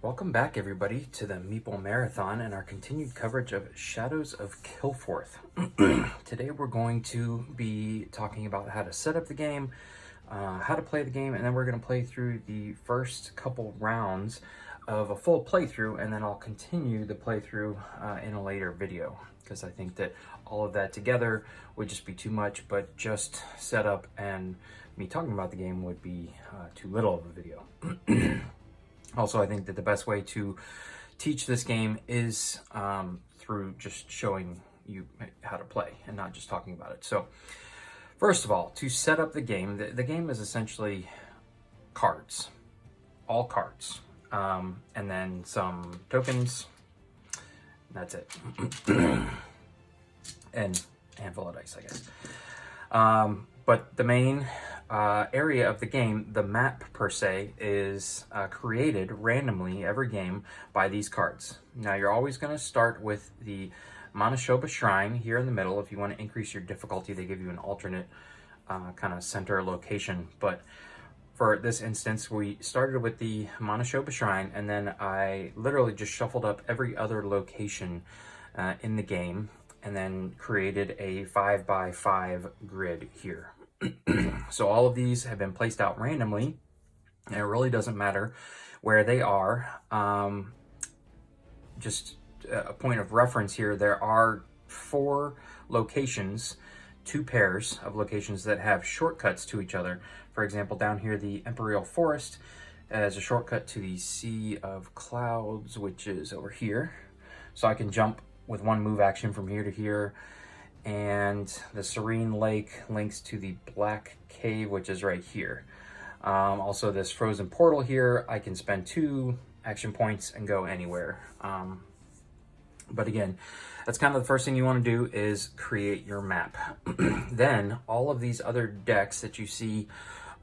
Welcome back, everybody, to the Meeple Marathon and our continued coverage of Shadows of Kilforth. Today we're going to be talking about how to set up the game, how to play the game, and then we're going to play through the first couple rounds of a full playthrough, and then I'll continue the playthrough in a later video, because I think that all of that together would just be too much, but just set up and me talking about the game would be too little of a video. Also, I think that the best way to teach this game is through just showing you how to play and not just talking about it. So first of all, to set up the game, the game is essentially cards, all cards, and then some tokens. That's it. And a handful of dice, I guess. But the main area of the game, the map per se, is created randomly every game by these cards. Now you're always going to start with the Manashoba Shrine here in the middle. If you want to increase your difficulty, they give you an alternate kind of center location. But for this instance, we started with the Manashoba Shrine, and then I literally just shuffled up every other location in the game, and then created a 5x5 grid here. So all of these have been placed out randomly, and it really doesn't matter where they are. Just a point of reference here, there are 4 locations, 2 pairs of locations that have shortcuts to each other. For example, down here, the Imperial Forest has a shortcut to the Sea of Clouds, which is over here. So I can jump with one move action from here to here. And the Serene Lake links to the Black Cave, which is right here. Also, this Frozen Portal here, I can spend 2 action points and go anywhere. But again, that's kind of the first thing you want to do is create your map. Then all of these other decks that you see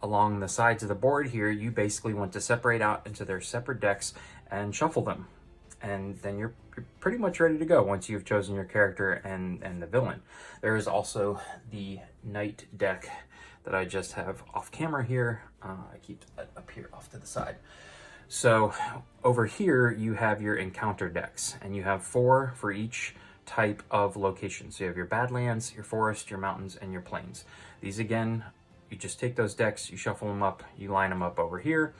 along the sides of the board here, you basically want to separate out into their separate decks and shuffle them. And then you're pretty much ready to go once you've chosen your character and the villain. There is also the Knight deck that I just have off camera here. I keep it up here off to the side. So over here, you have your encounter decks, and you have 4 for each type of location. So you have your Badlands, your Forest, your Mountains, and your Plains. These, again, you just take those decks, you shuffle them up, you line them up over here.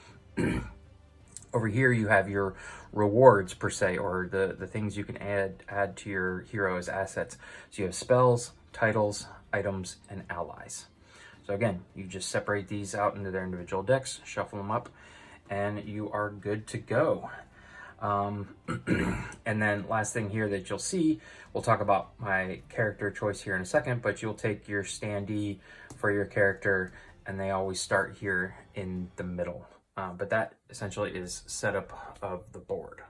Over here, you have your rewards, per se, or the things you can add to your hero as assets. So you have spells, titles, items, and allies. So again, you just separate these out into their individual decks, shuffle them up, and you are good to go. And then last thing here that you'll see, we'll talk about my character choice here in a second, but you'll take your standee for your character, and they always start here in the middle. But that essentially is setup of the board.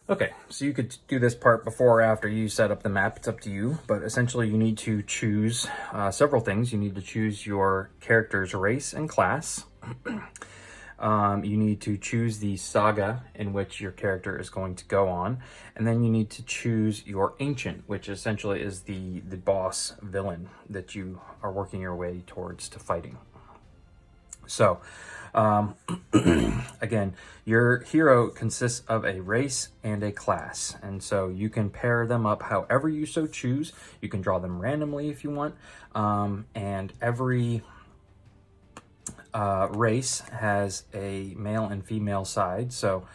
Okay, so you could do this part before or after you set up the map. It's up to you, but essentially you need to choose several things. You need to choose your character's race and class. You need to choose the saga in which your character is going to go on. And then you need to choose your ancient, which essentially is the boss villain that you are working your way towards to fighting. So, again, your hero consists of a race and a class, and so you can pair them up however you so choose. You can draw them randomly if you want, and every race has a male and female side, so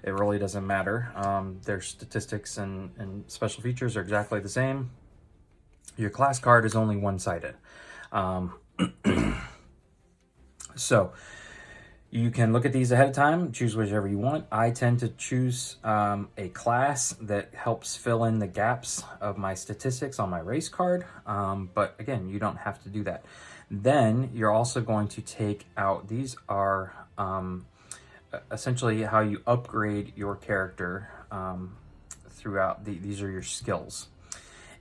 it really doesn't matter. Their statistics and special features are exactly the same. Your class card is only one-sided. So you can look at these ahead of time, choose whichever you want. I tend to choose a class that helps fill in the gaps of my statistics on my race card. But again, you don't have to do that. Then you're also going to take out, these are essentially how you upgrade your character throughout. These are your skills.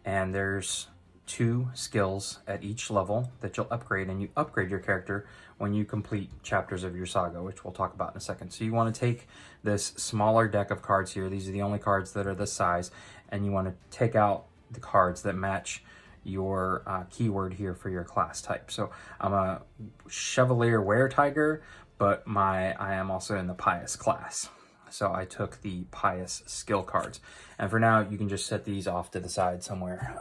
And there's 2 skills at each level that you'll upgrade, and you upgrade your character when you complete chapters of your saga, which we'll talk about in a second. So you want to take this smaller deck of cards here. These are the only cards that are this size, and you want to take out the cards that match your keyword here for your class type. So I'm a Chevalier Were-Tiger, but I am also in the Pious class. So I took the Pious skill cards. And for now, you can just set these off to the side somewhere.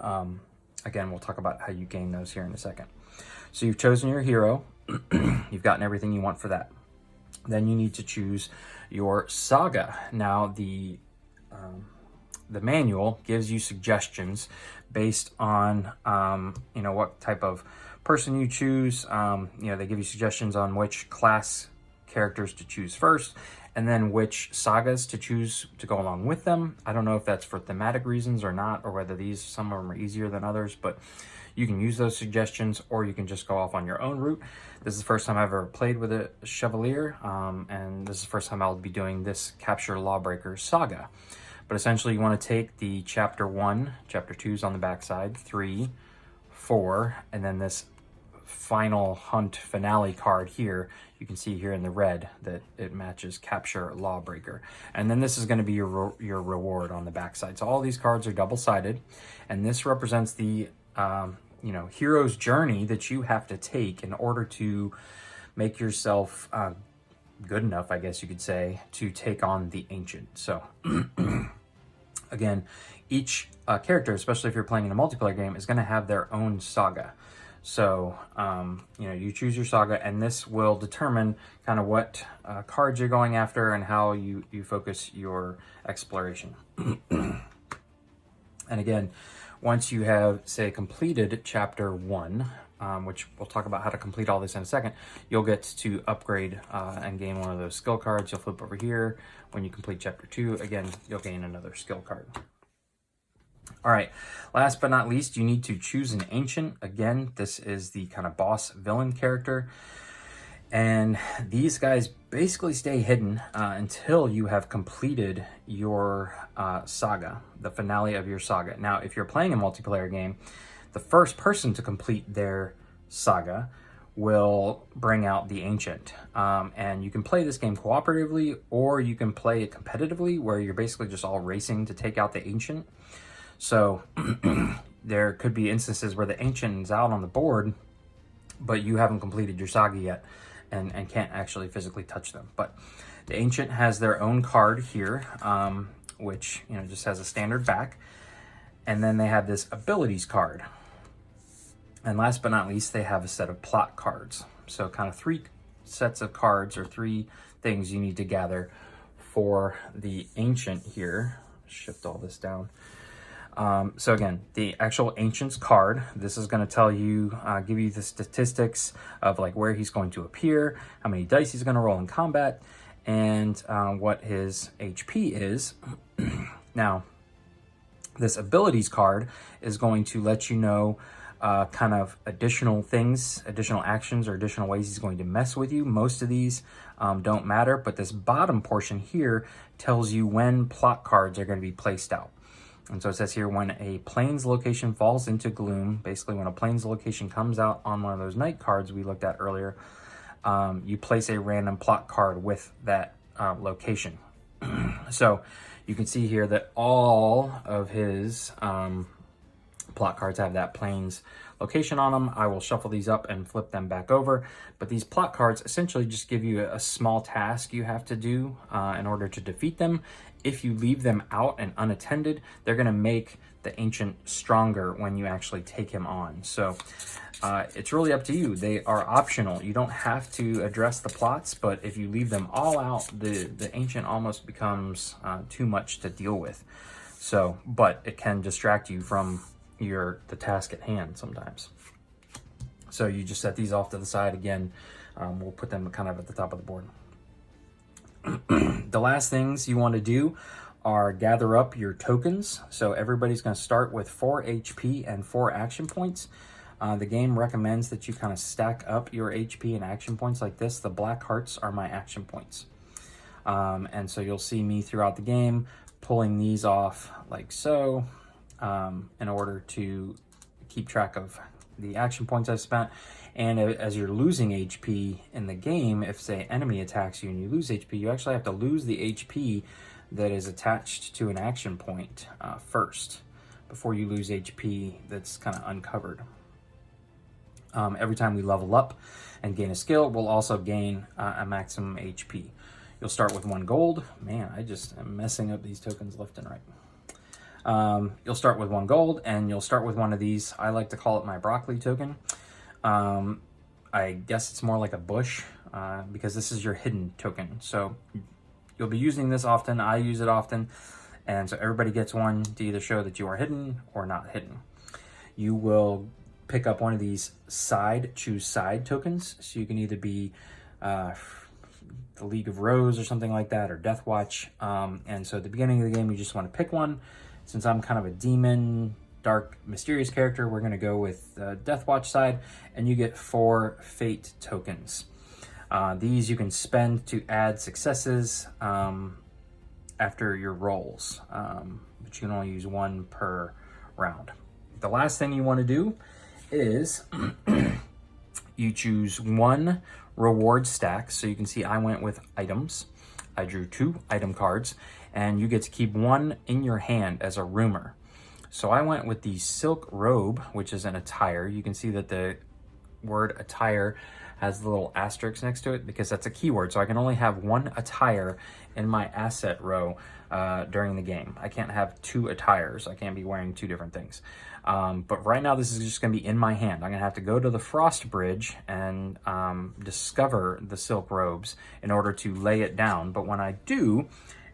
Again, we'll talk about how you gain those here in a second. So you've chosen your hero. You've gotten everything you want for that. Then you need to choose your saga. Now, the manual gives you suggestions based on, you know, what type of person you choose. You know, they give you suggestions on which class characters to choose first, and then which sagas to choose to go along with them. I don't know if that's for thematic reasons or not, or whether some of them are easier than others, but you can use those suggestions, or you can just go off on your own route. This is the first time I've ever played with a Chevalier, and this is the first time I'll be doing this Capture Lawbreaker saga. But essentially, you want to take the Chapter 1, Chapter 2 is on the backside, 3, 4, and then this final hunt finale card here. You can see here in the red that it matches Capture Lawbreaker. And then this is going to be your reward on the backside. So all these cards are double-sided, and this represents the you know, hero's journey that you have to take in order to make yourself good enough, I guess you could say, to take on the Ancient. So again, each character, especially if you're playing in a multiplayer game, is going to have their own saga. So, you know, you choose your saga, and this will determine kind of what cards you're going after and how you focus your exploration. And again, once you have, say, completed Chapter 1, which we'll talk about how to complete all this in a second, you'll get to upgrade and gain one of those skill cards. You'll flip over here. When you complete Chapter 2, again, you'll gain another skill card. All right, last but not least, you need to choose an Ancient. Again, this is the kind of boss villain character. And these guys basically stay hidden until you have completed your saga, the finale of your saga. Now, if you're playing a multiplayer game, the first person to complete their saga will bring out the Ancient. And you can play this game cooperatively, or you can play it competitively, where you're basically just all racing to take out the Ancient. So there could be instances where the Ancient is out on the board, but you haven't completed your saga yet and can't actually physically touch them. But the Ancient has their own card here, which, you know, just has a standard back. And then they have this abilities card. And last but not least, they have a set of plot cards. So kind of 3 sets of cards, or 3 things you need to gather for the Ancient here. Shift all this down. So again, the actual Ancient's card, this is going to tell you, give you the statistics of like where he's going to appear, how many dice he's going to roll in combat, and what his HP is. Now, this abilities card is going to let you know kind of additional things, additional actions, or additional ways he's going to mess with you. Most of these don't matter, but this bottom portion here tells you when plot cards are going to be placed out. And so it says here, when a plane's location falls into gloom, basically when a plane's location comes out on one of those night cards we looked at earlier, you place a random plot card with that location. So you can see here that all of his plot cards have that plane's location on them. I will shuffle these up and flip them back over. But these plot cards essentially just give you a small task you have to do in order to defeat them. If you leave them out and unattended, they're going to make the Ancient stronger when you actually take him on. So it's really up to you. They are optional. You don't have to address the plots, but if you leave them all out, the Ancient almost becomes too much to deal with. So, but it can distract you from the task at hand sometimes. So you just set these off to the side again. We'll put them kind of at the top of the board. The last things you want to do are gather up your tokens. So everybody's going to start with 4 HP and 4 action points. The game recommends that you kind of stack up your HP and action points like this. The black hearts are my action points. And so you'll see me throughout the game pulling these off like so, in order to keep track of the action points I've spent. And as you're losing HP in the game, if, say, enemy attacks you and you lose HP, you actually have to lose the HP that is attached to an action point first, before you lose HP that's kind of uncovered. Every time we level up and gain a skill, we'll also gain a maximum HP. You'll start with 1 gold. Man, I just am messing up these tokens left and right. You'll start with 1 gold, and you'll start with one of these. I like to call it my broccoli token. I guess it's more like a bush, because this is your hidden token. So you'll be using this often. I use it often. And so everybody gets one to either show that you are hidden or not hidden. You will pick up one of these choose side tokens. So you can either be the League of Rose or something like that, or Death Watch. And so at the beginning of the game, you just want to pick one. Since I'm kind of a demon, dark, mysterious character, we're going to go with Death Watch side, and you get 4 fate tokens. These you can spend to add successes after your rolls, but you can only use 1 per round. The last thing you want to do is you choose 1 reward stack. So you can see I went with items. I drew 2 item cards, and you get to keep 1 in your hand as a rumor. So I went with the silk robe, which is an attire. You can see that the word attire has the little asterisk next to it because that's a keyword. So I can only have 1 attire in my asset row during the game. I can't have 2 attires. I can't be wearing 2 different things. But right now this is just going to be in my hand. I'm going to have to go to the Frost Bridge and discover the silk robes in order to lay it down. But when I do,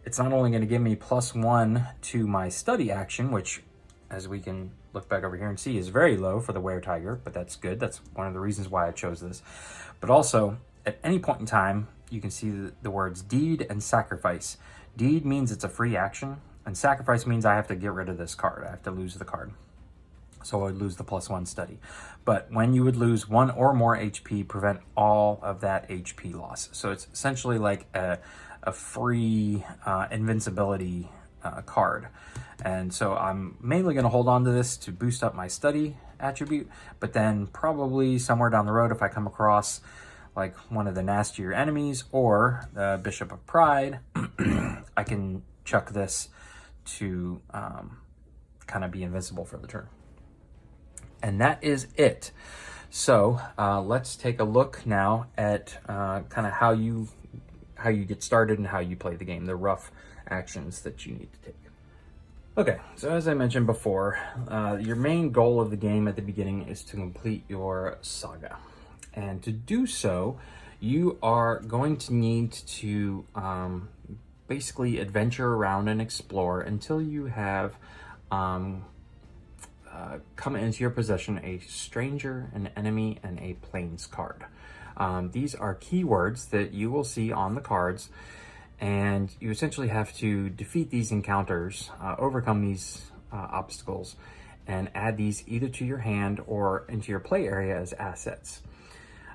it's not only going to give me +1 to my study action, which, as we can look back over here and see, is very low for the Were-Tiger, but that's good. That's one of the reasons why I chose this. But also, at any point in time, you can see the words deed and sacrifice. Deed means it's a free action, and sacrifice means I have to get rid of this card. I have to lose the card. So I would lose the +1 study. But when you would lose 1 or more HP, prevent all of that HP loss. So it's essentially like a free invincibility card. And so I'm mainly going to hold on to this to boost up my study attribute, but then probably somewhere down the road, if I come across like one of the nastier enemies or the Bishop of Pride, I can chuck this to kind of be invincible for the turn. And that is it. So let's take a look now at kind of how you get started and how you play the game, the rough actions that you need to take. Okay, so as I mentioned before, your main goal of the game at the beginning is to complete your saga. And to do so, you are going to need to basically adventure around and explore until you have come into your possession a stranger, an enemy, and a plains card. These are keywords that you will see on the cards, and you essentially have to defeat these encounters, overcome these obstacles, and add these either to your hand or into your play area as assets.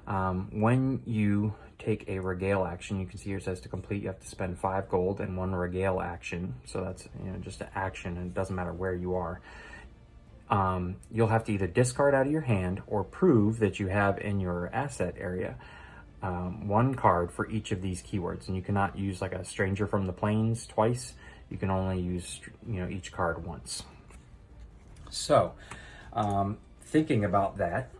When you take a regale action, you can see here it says to complete, you have to spend 5 gold and 1 regale action. So that's just an action, and it doesn't matter where you are. You'll have to either discard out of your hand or prove that you have in your asset area 1 card for each of these keywords, and you cannot use like a stranger from the plains twice. You can only use each card once. So thinking about that,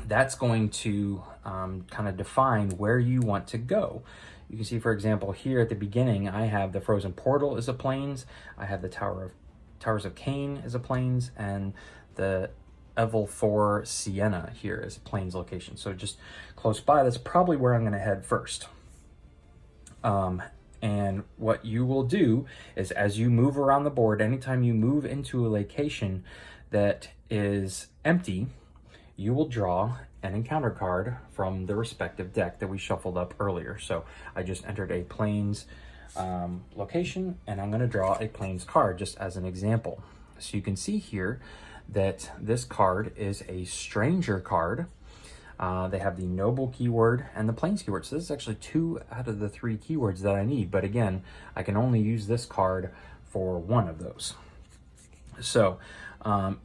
that's going to kind of define where you want to go. You can see, for example, here at the beginning, I have the Frozen Portal as a plains, I have the Towers of Cain as a plains, and the Evil 4 Sienna here as a plains location. So just close by, that's probably where I'm going to head first. And what you will do is, as you move around the board, anytime you move into a location that is empty, you will draw an encounter card from the respective deck that we shuffled up earlier. So I just entered a plains location, and I'm going to draw a plains card just as an example. So you can see here that this card is a stranger card. They have the noble keyword and the plains keyword. So this is actually 2 out of the 3 keywords that I need. But again, I can only use this card for 1 of those. So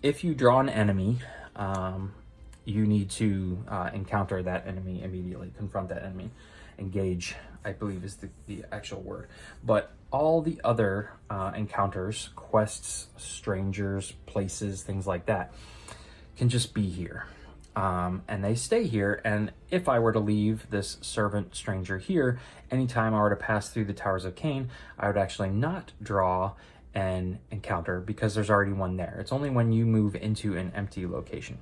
if you draw an enemy, you need to encounter that enemy immediately, confront that enemy. Engage, I believe, is the actual word. But all the other encounters, quests, strangers, places, things like that, can just be here. and they stay here. And if I were to leave this servant stranger here, anytime I were to pass through the Towers of Cain, I would actually not draw an encounter because there's already one there. It's only when you move into an empty location.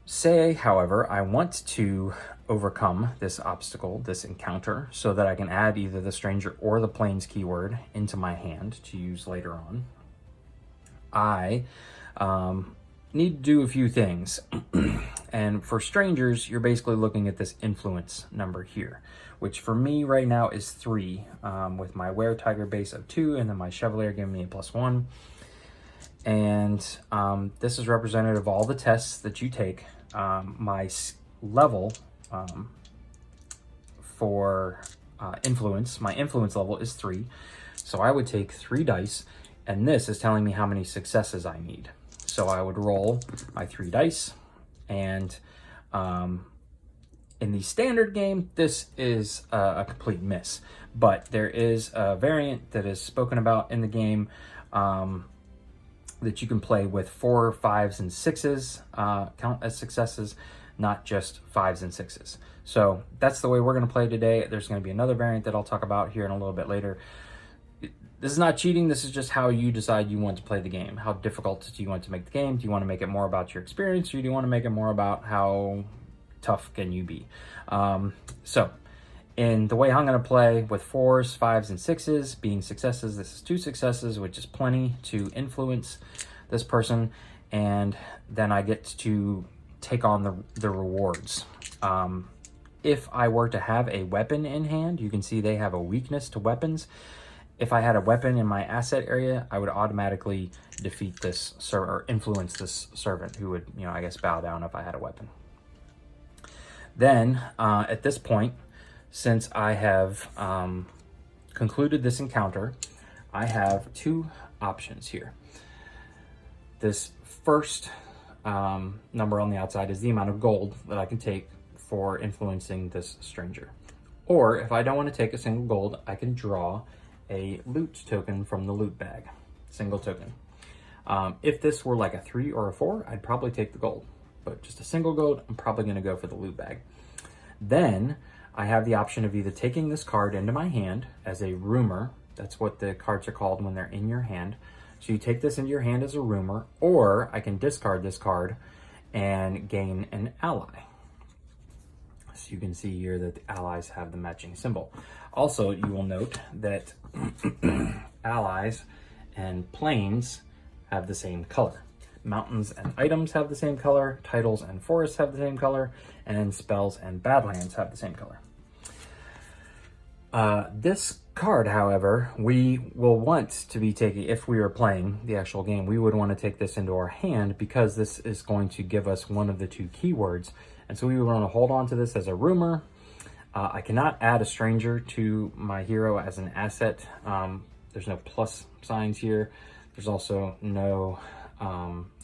Say, however, I want to overcome this obstacle, this encounter, so that I can add either the stranger or the plains keyword into my hand to use later on. I need to do a few things. And for strangers, you're basically looking at this influence number here, which for me right now is 3, with my Were Tiger base of 2, and then my Chevalier giving me a +1. And this is representative of all the tests that you take. My level for influence, my influence level is 3. So I would take 3 dice, and this is telling me how many successes I need. So I would roll my 3 dice, and in the standard game, this is a complete miss. But there is a variant that is spoken about in the game that you can play with 4, 5s, and 6s count as successes, not just 5s and 6s. So that's the way we're going to play today. There's going to be another variant that I'll talk about here in a little bit later. This is not cheating. This is just how you decide you want to play the game. How difficult do you want to make the game? Do you want to make it more about your experience, or do you want to make it more about how tough can you be? So in the way I'm going to play with 4s, 5s, and 6s being successes, this is 2 successes, which is plenty to influence this person. And then I get to take on the rewards. If I were to have a weapon in hand, you can see they have a weakness to weapons. If I had a weapon in my asset area, I would automatically defeat this or influence this servant, who would, I guess, bow down if I had a weapon. Then, at this point, since I have concluded this encounter, I have 2 options here. This first number on the outside is the amount of gold that I can take for influencing this stranger. Or if I don't want to take a single gold, I can draw a loot token from the loot bag, single token. If this were like a 3 or a 4, I'd probably take the gold, but just a single gold, I'm probably going to go for the loot bag. Then I have the option of either taking this card into my hand as a rumor. That's what the cards are called when they're in your hand. So you take this into your hand as a rumor, or I can discard this card and gain an ally. So you can see here that the allies have the matching symbol. Also, you will note that allies and plains have the same color. Mountains and items have the same color. Titles and forests have the same color. And spells and badlands have the same color. This card, however, we will want to be taking, if we are playing the actual game, we would want to take this into our hand because this is going to give us one of the 2 keywords. And so we would want to hold on to this as a rumor. I cannot add a stranger to my hero as an asset. There's no plus signs here. There's also no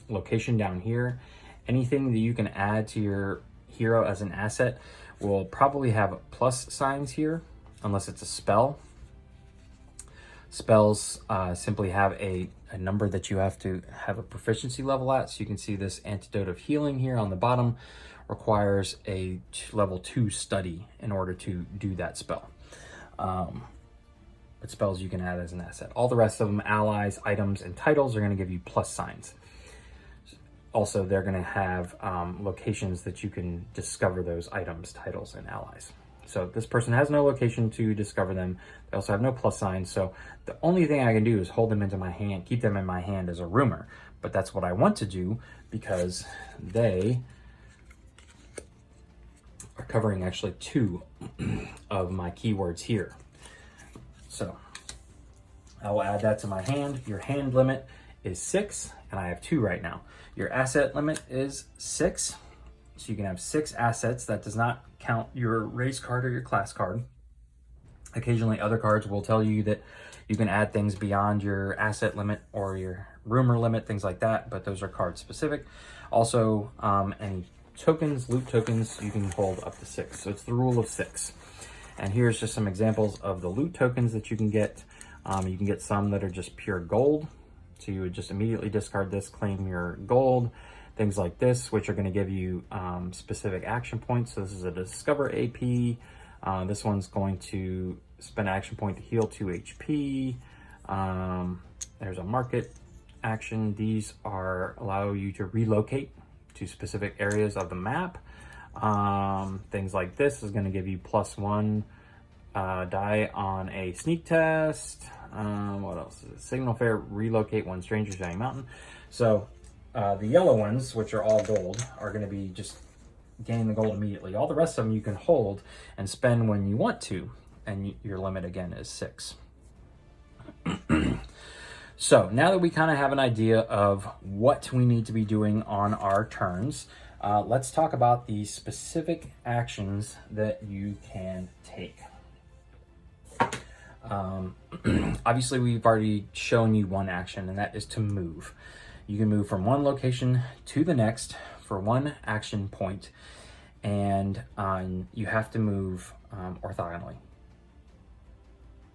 location down here. Anything that you can add to your hero as an asset will probably have plus signs here, unless it's a spell. Spells simply have a number that you have to have a proficiency level at. So you can see this Antidote of Healing here on the bottom requires a level 2 study in order to do that spell. But spells you can add as an asset. All the rest of them, allies, items, and titles, are going to give you plus signs. Also, they're going to have locations that you can discover those items, titles, and allies. So this person has no location to discover them. They also have no plus signs. So the only thing I can do is hold them into my hand, keep them in my hand as a rumor. But that's what I want to do because they are covering actually 2 of my keywords here. So I will add that to my hand. Your hand limit is 6, and I have 2 right now. Your asset limit is 6, so you can have 6 assets. That does not count your race card or your class card. Occasionally other cards will tell you that you can add things beyond your asset limit or your rumor limit, things like that, but those are card specific. Also, any tokens, loot tokens, you can hold up to 6. So it's the rule of 6. And here's just some examples of the loot tokens that you can get. You can get some that are just pure gold. So you would just immediately discard this, claim your gold. things like this, which are going to give you specific action points. So this is a Discover AP. This one's going to spend action point to heal 2 HP. There's a market action. These allow you to relocate to specific areas of the map. Things like this is going to give you +1 die on a sneak test. What else is it? Signal Fair, relocate one stranger to a mountain. So the yellow ones, which are all gold, are going to be just gain the gold immediately. All the rest of them you can hold and spend when you want to, and your limit again is 6. So now that we kind of have an idea of what we need to be doing on our turns, let's talk about the specific actions that you can take. Obviously, we've already shown you one action, and that is to move. You can move from one location to the next for 1 action point, and you have to move orthogonally.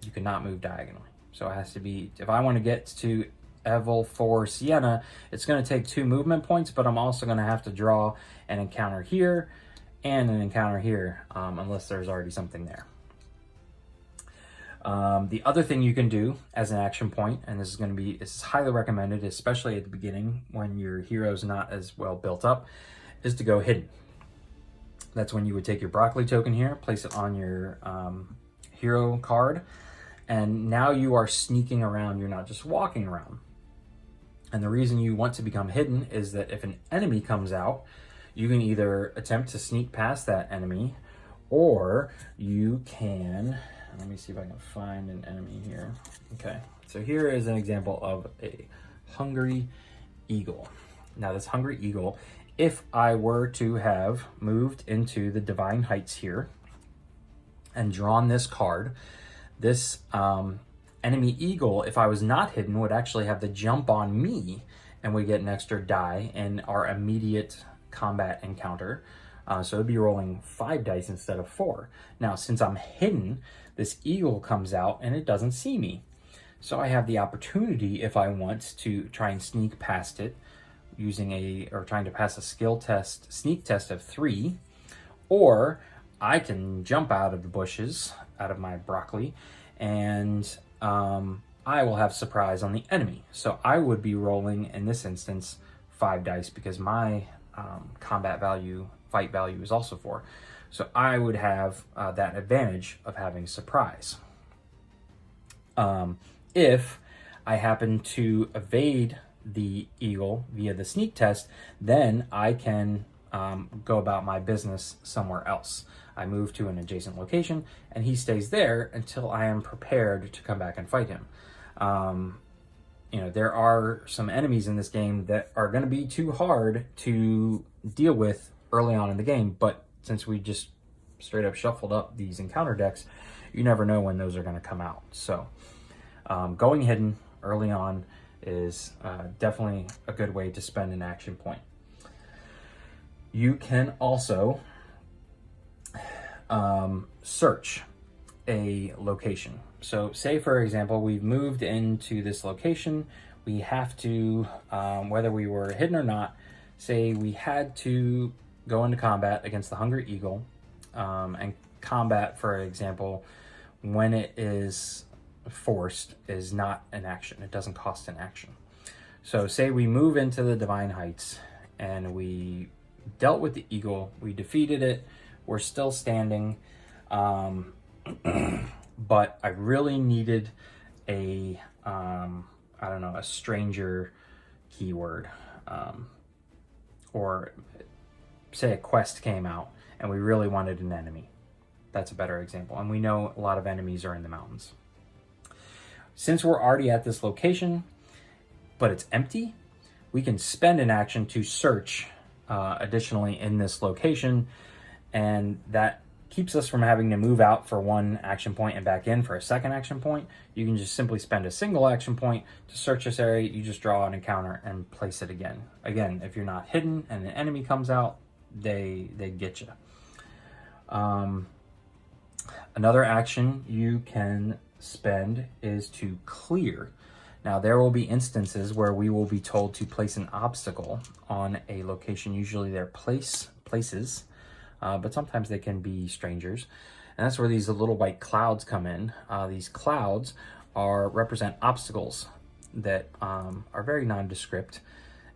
You cannot move diagonally. So it has to be, if I want to get to Evel for Sienna, it's going to take 2 movement points, but I'm also going to have to draw an encounter here and an encounter here, unless there's already something there. The other thing you can do as an action point, and this is highly recommended, especially at the beginning when your hero's not as well built up, is to go hidden. That's when you would take your broccoli token here, place it on your hero card, and now you are sneaking around, you're not just walking around. And the reason you want to become hidden is that if an enemy comes out, you can either attempt to sneak past that enemy, or you can, let me see if I can find an enemy here. Okay, so here is an example of a hungry eagle. Now this hungry eagle, if I were to have moved into the Divine Heights here and drawn this card, this enemy eagle, if I was not hidden, would actually have the jump on me, and we get an extra die in our immediate combat encounter. So it'd be rolling 5 dice instead of 4. Now, since I'm hidden, this eagle comes out and it doesn't see me. So I have the opportunity, if I want, to try and sneak past it trying to pass a skill test, sneak test of 3, or I can jump out of the bushes, out of my broccoli, and I will have surprise on the enemy. So I would be rolling, in this instance, 5 dice because my combat value, fight value is also 4. So I would have that advantage of having surprise. If I happen to evade the eagle via the sneak test, then I can go about my business somewhere else. I move to an adjacent location, and he stays there until I am prepared to come back and fight him. There are some enemies in this game that are going to be too hard to deal with early on in the game, but since we just straight up shuffled up these encounter decks, you never know when those are going to come out. So going hidden early on is definitely a good way to spend an action point. You can also search a location. So say, for example, we've moved into this location. We have to, whether we were hidden or not, say we had to go into combat against the Hungry Eagle, and combat, for example, when it is forced, is not an action. It doesn't cost an action. So say we move into the Divine Heights and we dealt with the eagle, we defeated it, we're still standing, but I really needed a a stranger keyword, or say a quest came out and we really wanted an enemy. That's a better example. And we know a lot of enemies are in the mountains. Since we're already at this location, but it's empty, we can spend an action to search additionally in this location, and that keeps us from having to move out for 1 action point and back in for a 2nd action point. You can just simply spend a single action point to search this area. You just draw an encounter and place it again. Again, if you're not hidden and an enemy comes out, they get you. Another action you can spend is to clear. Now, there will be instances where we will be told to place an obstacle on a location. Usually they're places, but sometimes they can be strangers. And that's where these little white clouds come in. These clouds represent obstacles that are very nondescript,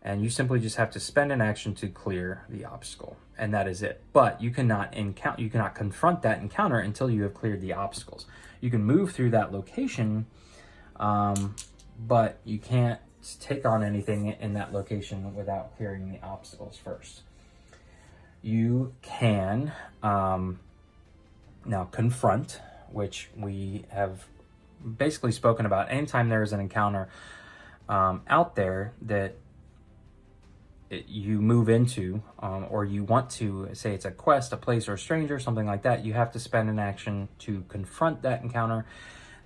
and you simply just have to spend an action to clear the obstacle, and that is it. But you cannot confront that encounter until you have cleared the obstacles. You can move through that location, but you can't take on anything in that location without clearing the obstacles first. You can now confront, which we have basically spoken about. Anytime there is an encounter out there that you move into, or you want to, say it's a quest, a place, or a stranger, something like that, you have to spend an action to confront that encounter.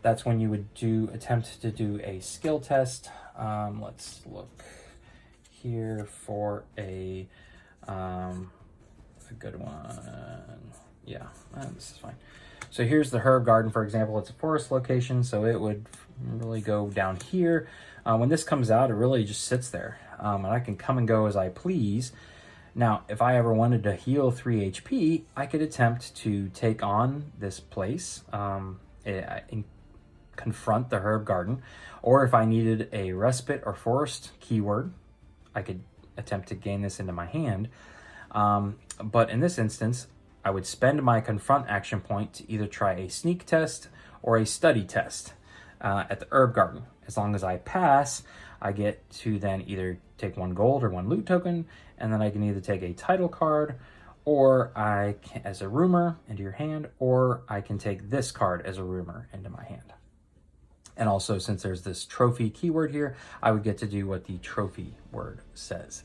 That's when you would attempt to do a skill test. Let's look here for a good one. Yeah, this is fine. So here's the herb garden, for example. It's a forest location, so it would really go down here. When this comes out, it really just sits there, and I can come and go as I please. Now, if I ever wanted to heal 3 HP, I could attempt to take on this place, confront the herb garden, or if I needed a respite or forest keyword, I could attempt to gain this into my hand. But in this instance, I would spend my confront action point to either try a sneak test or a study test at the herb garden. As long as I pass, I get to then either take 1 gold or 1 loot token, and then I can either take a title card, or I can, as a rumor, into your hand, or I can take this card as a rumor into my hand. And also, since there's this trophy keyword here, I would get to do what the trophy word says.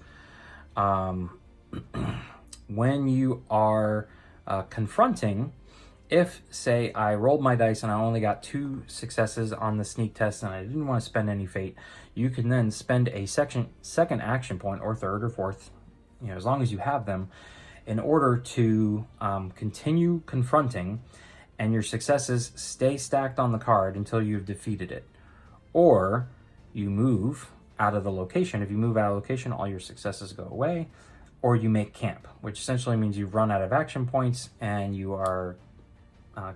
When you are confronting, if, say, I rolled my dice and I only got 2 successes on the sneak test and I didn't want to spend any fate, you can then spend a second action point, or third or fourth, as long as you have them, in order to continue confronting, and your successes stay stacked on the card until you've defeated it. Or you move out of the location. If you move out of the location, all your successes go away. Or you make camp, which essentially means you've run out of action points and you are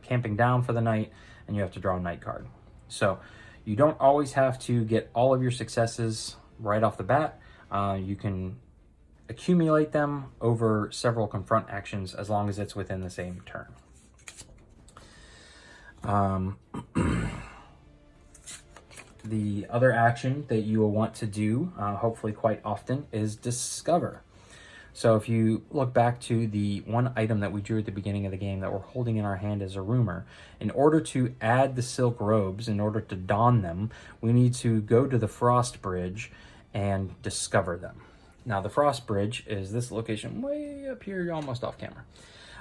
camping down for the night, and you have to draw a night card. So you don't always have to get all of your successes right off the bat. You can accumulate them over several confront actions as long as it's within the same turn. The other action that you will want to do, hopefully quite often, is discover. So if you look back to the one item that we drew at the beginning of the game that we're holding in our hand as a rumor, in order to add the silk robes, in order to don them, we need to go to the Frost Bridge and discover them. Now, the Frost Bridge is this location way up here, almost off camera.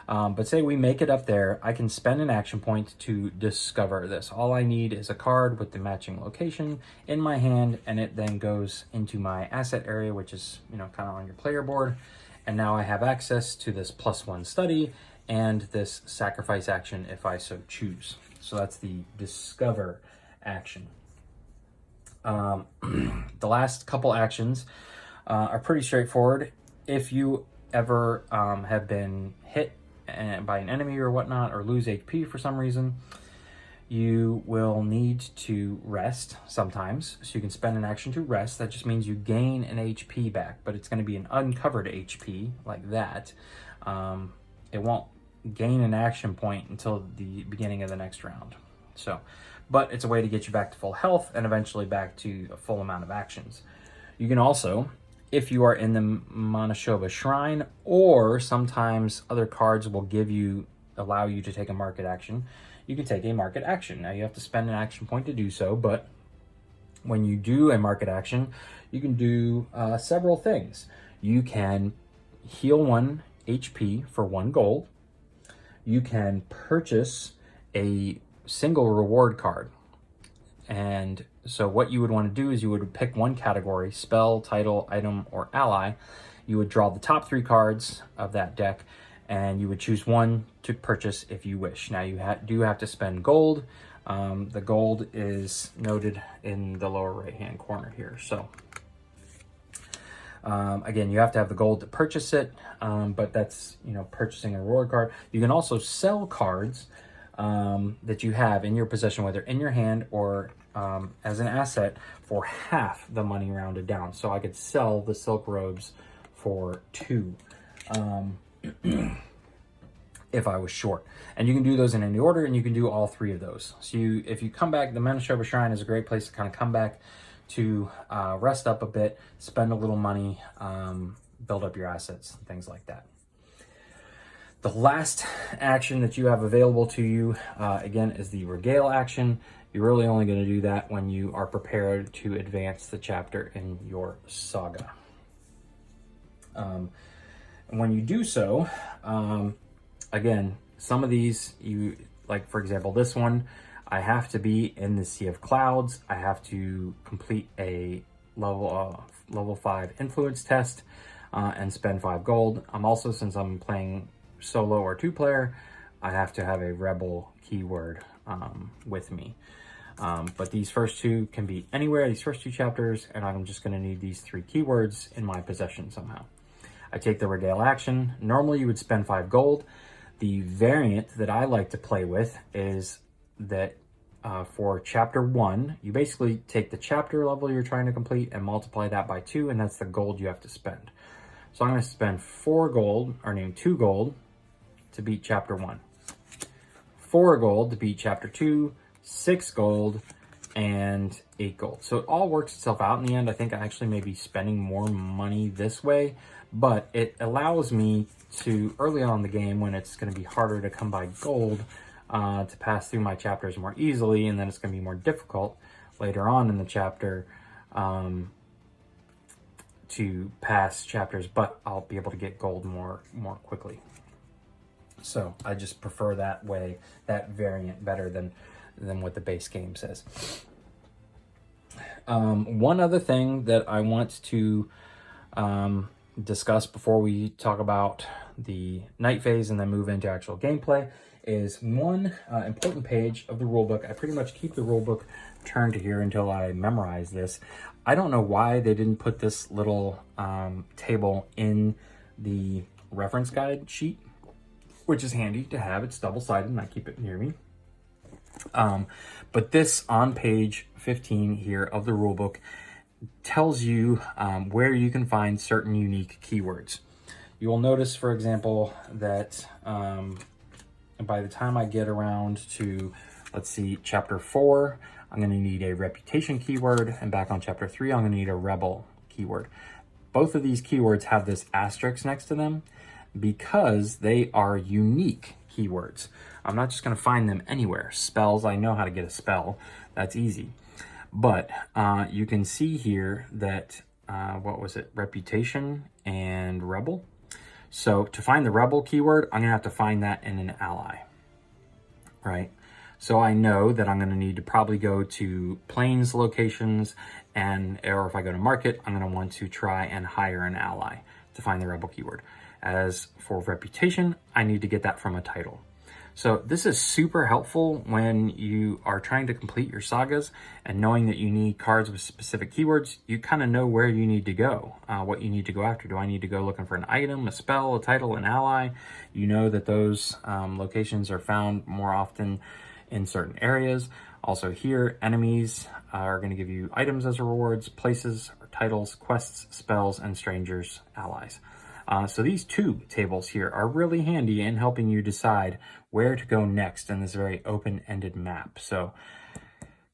But say we make it up there, I can spend an action point to discover this. All I need is a card with the matching location in my hand, and it then goes into my asset area, which is, kind of on your player board. And now I have access to this +1 study and this sacrifice action if I so choose. So that's the discover action. The last couple actions are pretty straightforward. If you ever have been hit by an enemy or whatnot, or lose HP for some reason, you will need to rest sometimes. So you can spend an action to rest. That just means you gain an HP back, but it's going to be an uncovered HP like that. It won't gain an action point until the beginning of the next round. But it's a way to get you back to full health and eventually back to a full amount of actions. You can also, if you are in the Monoshoba Shrine, or sometimes other cards will allow you to take a market action, you can take a market action. Now, you have to spend an action point to do so, but when you do a market action, you can do several things. You can heal 1 HP for 1 gold. You can purchase a single reward card. And so what you would want to do is you would pick 1 category: spell, title, item, or ally. You would draw the top 3 cards of that deck, and you would choose one to purchase if you wish. Now you do have to spend gold. The gold is noted in the lower right hand corner here. So again, you have to have the gold to purchase it, but that's, you know, purchasing a reward card. You can also sell cards that you have in your possession, whether in your hand or as an asset, for half the money rounded down. So I could sell the silk robes for 2 if I was short. And you can do those in any order, and you can do all 3 of those. So if you come back, the Manitoba Shrine is a great place to kind of come back to rest up a bit, spend a little money, build up your assets, and things like that. The last action that you have available to you, again, is the regale action. You're really only going to do that when you are prepared to advance the chapter in your saga. And when you do so, again, some of these, like for example, this one, I have to be in the Sea of Clouds. I have to complete a level 5 influence test and spend 5 gold. I'm also, since I'm playing solo or 2-player, I have to have a rebel keyword with me. But these first 2 can be anywhere, these first 2 chapters, and I'm just going to need these 3 keywords in my possession somehow. I take the regale action. Normally you would spend 5 gold. The variant that I like to play with is that for chapter 1, you basically take the chapter level you're trying to complete and multiply that by 2, and that's the gold you have to spend. So I'm going to spend 4 gold, or 2 gold, to beat chapter 1. 4 gold to beat chapter 2, 6 gold, and 8 gold. So it all works itself out in the end. I think I actually may be spending more money this way, but it allows me to, early on in the game, when it's going to be harder to come by gold, to pass through my chapters more easily, and then it's going to be more difficult later on in the chapter to pass chapters, but I'll be able to get gold more quickly. So I just prefer that way, that variant, better than what the base game says. One other thing that I want to discuss before we talk about the night phase and then move into actual gameplay is one important page of the rulebook. I pretty much keep the rulebook turned to here until I memorize this. I don't know why they didn't put this little table in the reference guide sheet, which is handy to have. It's double-sided and I keep it near me. But this on page 15 here of the rulebook tells you where you can find certain unique keywords. You will notice, for example, that by the time I get around to, let's see, chapter 4, I'm going to need a reputation keyword, and back on chapter 3, I'm going to need a rebel keyword. Both of these keywords have this asterisk next to them because they are unique keywords. I'm not just going to find them anywhere. Spells, I know how to get a spell. That's easy. But you can see here that, what was it? Reputation and rebel. So to find the rebel keyword, I'm going to have to find that in an ally, right? So I know that I'm going to need to probably go to Plains locations, or if I go to market, I'm going to want to try and hire an ally to find the rebel keyword. As for reputation, I need to get that from a title. So this is super helpful when you are trying to complete your sagas and knowing that you need cards with specific keywords. You kind of know where you need to go, what you need to go after. Do I need to go looking for an item, a spell, a title, an ally? You know that those locations are found more often in certain areas. Also here, enemies are going to give you items as rewards, places, or titles, quests, spells, and strangers, allies. So these 2 tables here are really handy in helping you decide where to go next in this very open-ended map. So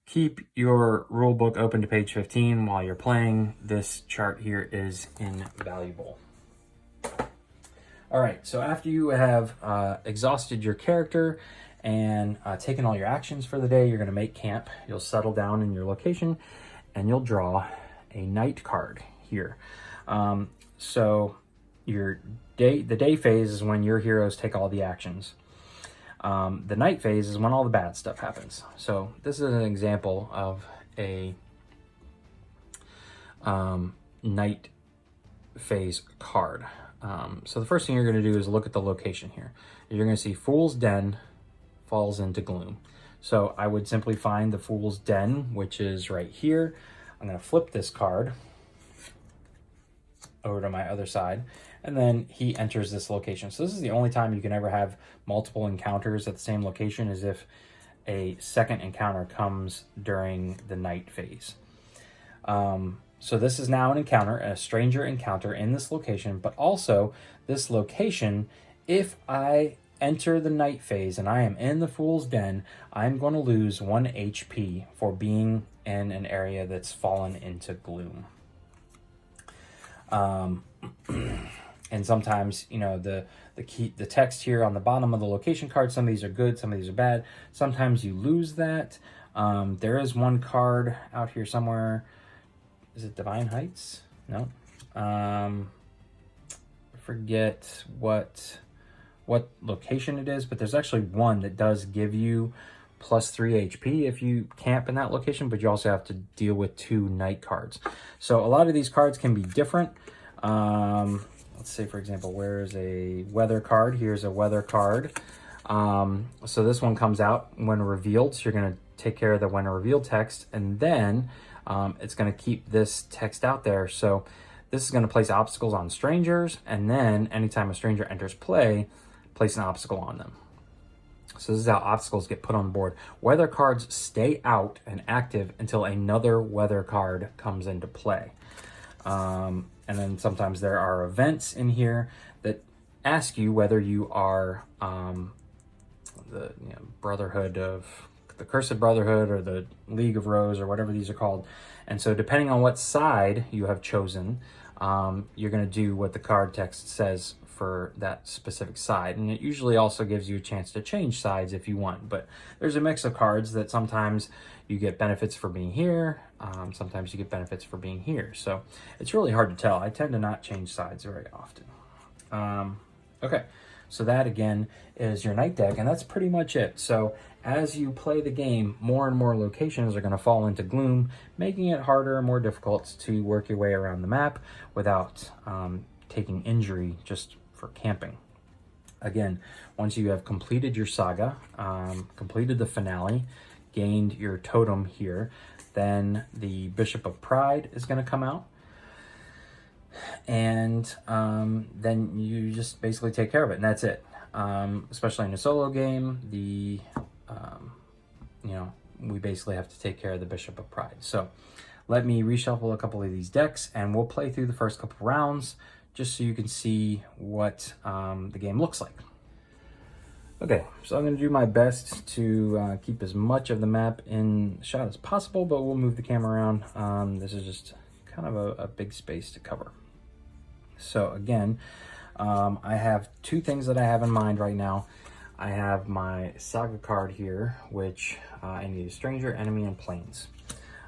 keep your rulebook open to page 15 while you're playing. This chart here is invaluable. All right, so after you have exhausted your character and taken all your actions for the day, you're going to make camp. You'll settle down in your location and you'll draw a night card here. So the day phase is when your heroes take all the actions. The night phase is when all the bad stuff happens. So this is an example of a night phase card. So the first thing you're going to do is look at the location here. You're going to see Fool's Den falls into Gloom. So I would simply find the Fool's Den, which is right here. I'm going to flip this card over to my other side, and then he enters this location. So this is the only time you can ever have multiple encounters at the same location, is if a second encounter comes during the night phase. So this is now an encounter, a stranger encounter in this location, but also this location, if I enter the night phase and I am in the Fool's Den, I'm going to lose 1 HP for being in an area that's fallen into gloom. And sometimes, you know, the text here on the bottom of the location card, some of these are good, some of these are bad. Sometimes you lose that. There is one card out here somewhere. Is it Divine Heights? No. Forget what location it is, but there's actually one that does give you plus 3 HP if you camp in that location, but you also have to deal with 2 night cards. So a lot of these cards can be different. Let's say, for example, where's a weather card? Here's a weather card. So this one comes out when revealed. So you're going to take care of the when revealed text, and then it's going to keep this text out there. So this is going to place obstacles on strangers, and then anytime a stranger enters play, place an obstacle on them. So this is how obstacles get put on board. Weather cards stay out and active until another weather card comes into play. And then sometimes there are events in here that ask you whether you are the Brotherhood of the Cursed Brotherhood or the League of Rose or whatever these are called. And so depending on what side you have chosen, you're going to do what the card text says for that specific side. And it usually also gives you a chance to change sides if you want. But there's a mix of cards that sometimes you get benefits for being here. Sometimes you get benefits for being here. So it's really hard to tell. I tend to not change sides very often. Okay, so that again is your night deck, and that's pretty much it. So as you play the game, more and more locations are going to fall into gloom, making it harder and more difficult to work your way around the map without taking injury just for camping. Again, once you have completed your saga, completed the finale, gained your totem here, then the Bishop of Pride is going to come out. And then you just basically take care of it, and that's it. Especially in a solo game, we basically have to take care of the Bishop of Pride. So let me reshuffle a couple of these decks, and we'll play through the first couple rounds just so you can see what the game looks like. Okay, so I'm going to do my best to keep as much of the map in shot as possible, but we'll move the camera around. This is just kind of a big space to cover. So again, I have 2 things that I have in mind right now. I have my Saga card here, which I need a stranger, enemy, and plains.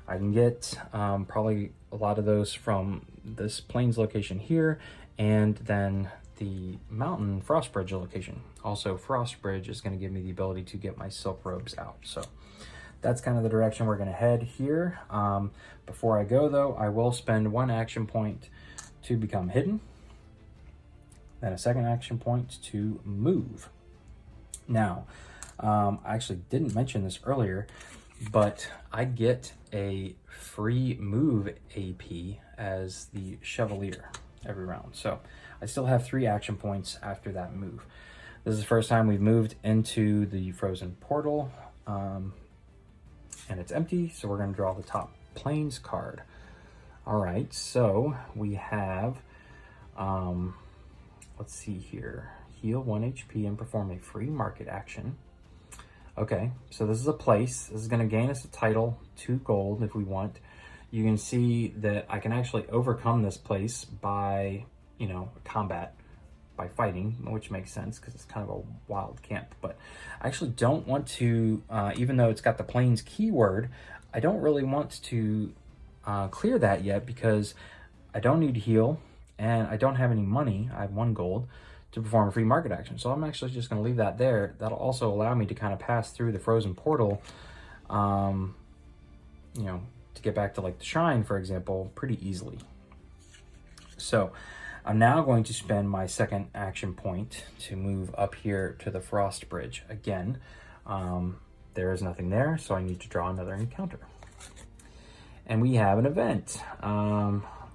I can get probably a lot of those from this plains location here, and then the mountain Frostbridge location. Also, Frostbridge is going to give me the ability to get my silk robes out. So that's kind of the direction we're going to head here. Before I go, though, I will spend 1 action point to become hidden, then a 2nd action point to move. Now, I actually didn't mention this earlier, but I get a free move AP as the Chevalier every round. So I still have 3 action points after that move. This is the first time we've moved into the frozen portal, and it's empty, so we're going to draw the top plains card. All right, so we have, let's see here, heal 1 HP and perform a free market action. Okay, so this is a place. This is going to gain us a title, 2 gold if we want. You can see that I can actually overcome this place by, combat, by fighting, which makes sense because it's kind of a wild camp. But I actually don't want to, even though it's got the plains keyword, I don't really want to clear that yet because I don't need to heal and I don't have any money. I have 1 gold to perform a free market action. So I'm actually just going to leave that there. That'll also allow me to kind of pass through the frozen portal, to get back to like the shrine, for example, pretty easily. So I'm now going to spend my second action point to move up here to the Frost Bridge. Again, there is nothing there, so I need to draw another encounter. And we have an event.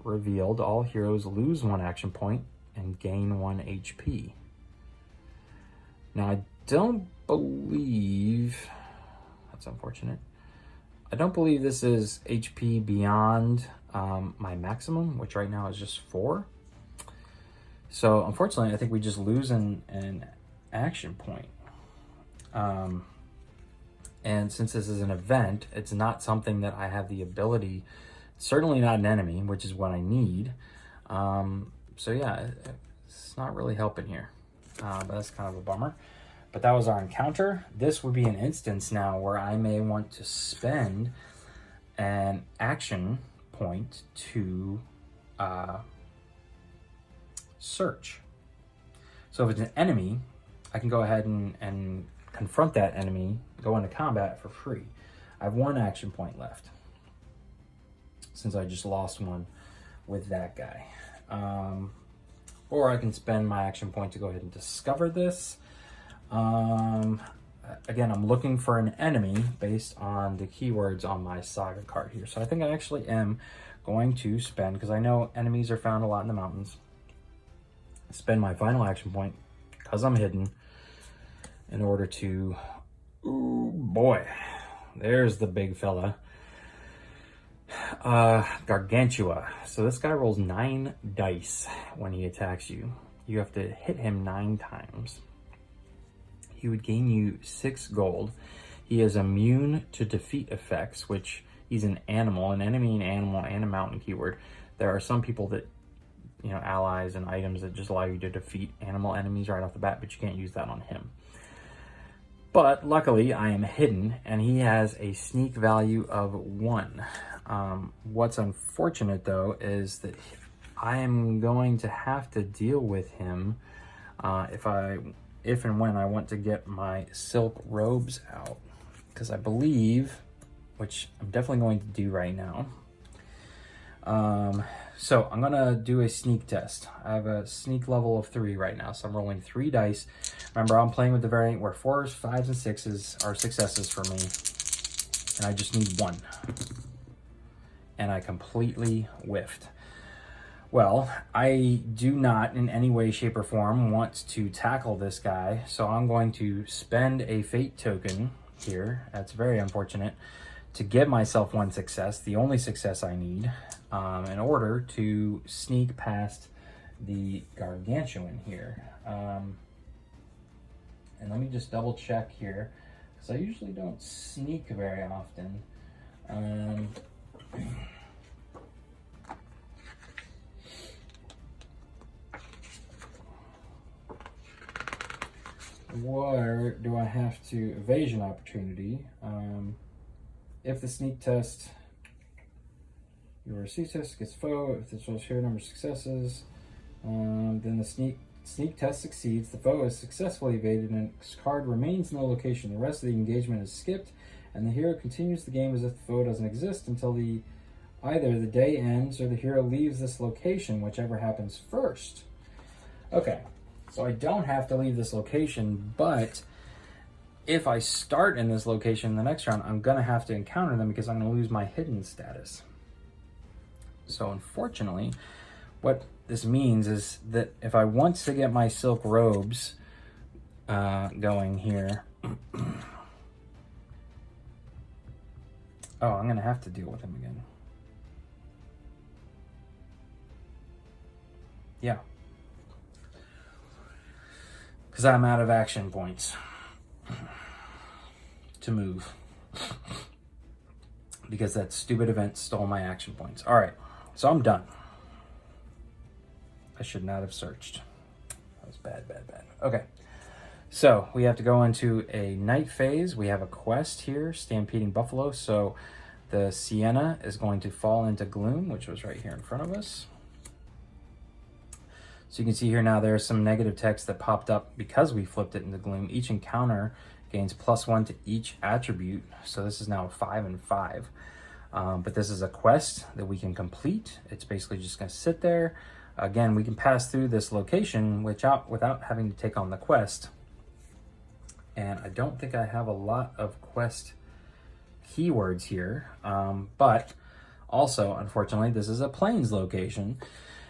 Revealed, all heroes lose 1 action point and gain 1 HP. Now, I don't believe... That's unfortunate. I don't believe this is HP beyond my maximum, which right now is just 4. So, unfortunately, I think we just lose an action point. And since this is an event, it's not something that I have the ability, certainly not an enemy, which is what I need. So yeah, it's not really helping here. But that's kind of a bummer. But that was our encounter. This would be an instance now where I may want to spend an action point to search. So if it's an enemy, I can go ahead and confront that enemy, go into combat for free. I have 1 action point left, since I just lost 1 with that guy. Or I can spend my action point to go ahead and discover this. Again, I'm looking for an enemy based on the keywords on my saga card here. So I think I actually am going to spend, because I know enemies are found a lot in the mountains, spend my final action point, because I'm hidden, in order to, ooh boy, there's the big fella, Gargantua. So this guy rolls 9 dice when he attacks you. You have to hit him 9 times. He would gain you 6 gold. He is immune to defeat effects, which he's an animal, an enemy, an animal, and a mountain keyword. There are some people that, you know, allies and items that just allow you to defeat animal enemies right off the bat, but you can't use that on him. But luckily, I am hidden, and he has a sneak value of 1. What's unfortunate, though, is that I am going to have to deal with him if and when I want to get my silk robes out. Because I believe, which I'm definitely going to do right now. So I'm gonna do a sneak test. I have a sneak level of 3 right now, so I'm rolling 3 dice. Remember, I'm playing with the variant where 4s, 5s, and 6s are successes for me, and I just need 1. And I completely whiffed. Well, I do not in any way, shape, or form want to tackle this guy, so I'm going to spend a fate token here. That's very unfortunate, to give myself 1 success, the only success I need, in order to sneak past the Gargantuan here. And let me just double check here, because I usually don't sneak very often. Where do I have to evasion opportunity? If the sneak test, your C test gets foe. If the sheer number of successes, then the sneak test succeeds. The foe is successfully evaded, and its card remains in the location. The rest of the engagement is skipped, and the hero continues the game as if the foe doesn't exist until either the day ends or the hero leaves this location, whichever happens first. Okay. So I don't have to leave this location, but if I start in this location in the next round, I'm going to have to encounter them because I'm going to lose my hidden status. So unfortunately, what this means is that if I want to get my silk robes going here, oh, I'm going to have to deal with him again. Yeah. Because I'm out of action points to move. Because that stupid event stole my action points. All right, so I'm done. I should not have searched. That was bad. Okay, so we have to go into a night phase. We have a quest here, Stampeding Buffalo. So the Sienna is going to fall into gloom, which was right here in front of us. So you can see here now there's some negative text that popped up because we flipped it into gloom. Each encounter gains +1 to each attribute. So this is now 5 and 5. But this is a quest that we can complete. It's basically just going to sit there. Again, we can pass through this location without having to take on the quest. And I don't think I have a lot of quest keywords here, but also, unfortunately, this is a Plains location,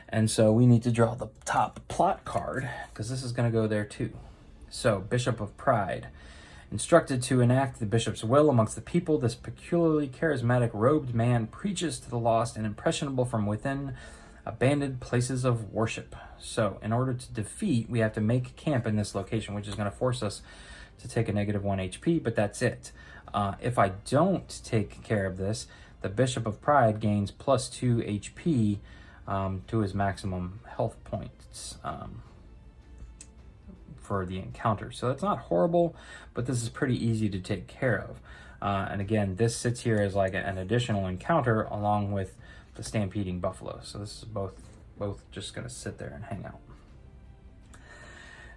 and so we need to draw the top plot card, because this is going to go there too. So, Bishop of Pride. Instructed to enact the bishop's will amongst the people, this peculiarly charismatic robed man preaches to the lost and impressionable from within abandoned places of worship. So, in order to defeat, we have to make camp in this location, which is going to force us to take a -1 HP, but that's it. If I don't take care of this, the Bishop of Pride gains +2 HP to his maximum health points for the encounter. So that's not horrible, but this is pretty easy to take care of. And again, this sits here as like an additional encounter along with the stampeding buffalo. So this is both just going to sit there and hang out.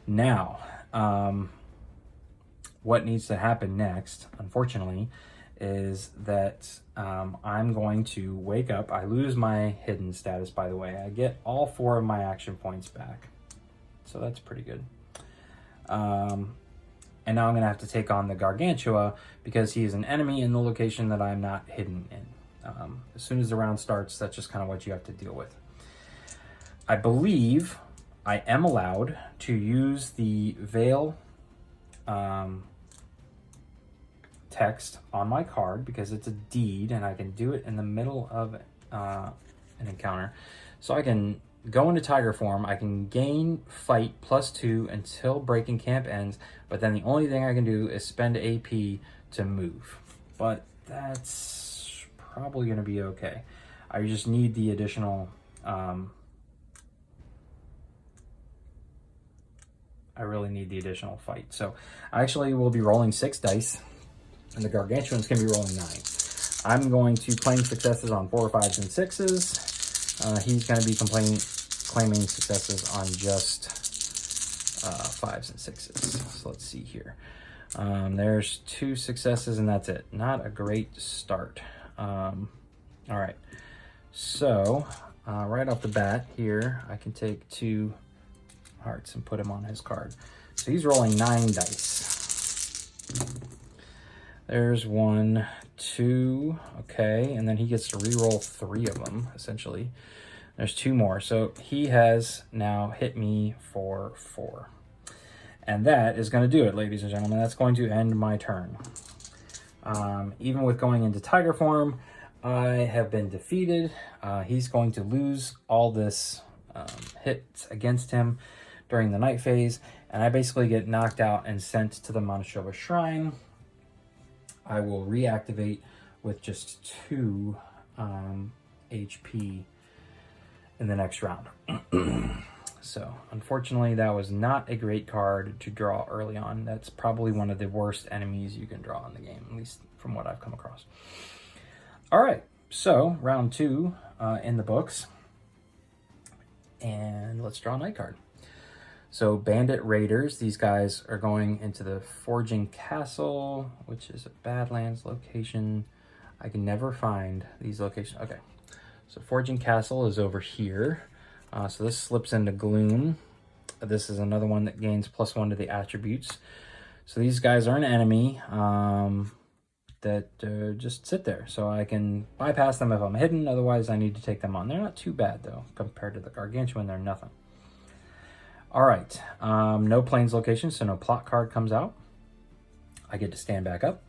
Now, what needs to happen next, unfortunately, is that I'm going to wake up. I lose my hidden status, by the way. I get all 4 of my action points back. So that's pretty good. And now I'm going to have to take on the Gargantua because he is an enemy in the location that I'm not hidden in. As soon as the round starts, that's just kind of what you have to deal with. I believe I am allowed to use the Veil text on my card because it's a deed and I can do it in the middle of an encounter. So I can go into tiger form, I can gain fight +2 until breaking camp ends, but then the only thing I can do is spend AP to move. But that's probably going to be okay. I just need the additional I really need the additional fight. So I actually will be rolling 6 dice, and the Gargantuan's going to be rolling 9. I'm going to claim successes on 4, 5s, and 6s. He's going to be claiming successes on just 5s and 6s. So let's see here. There's 2 successes, and that's it. Not a great start. All right. So right off the bat here, I can take 2 hearts and put him on his card. So he's rolling 9 dice. There's 1, 2, okay, and then he gets to re-roll 3 of them, essentially. There's 2 more, so he has now hit me for 4. And that is going to do it, ladies and gentlemen. That's going to end my turn. Even with going into tiger form, I have been defeated. He's going to lose all this hits against him during the night phase, and I basically get knocked out and sent to the Manitoba Shrine. I will reactivate with just 2 HP in the next round. So, unfortunately, that was not a great card to draw early on. That's probably one of the worst enemies you can draw in the game, at least from what I've come across. All right, so round 2 in the books. And let's draw a night card. So Bandit Raiders, these guys are going into the Forging Castle, which is a Badlands location. I can never find these locations. Okay, so Forging Castle is over here. So this slips into Gloom. This is another one that gains +1 to the attributes. So these guys are an enemy that just sit there. So I can bypass them if I'm hidden. Otherwise, I need to take them on. They're not too bad, though. Compared to the Gargantuan, they're nothing. All right, no Plains location, so no plot card comes out. I get to stand back up.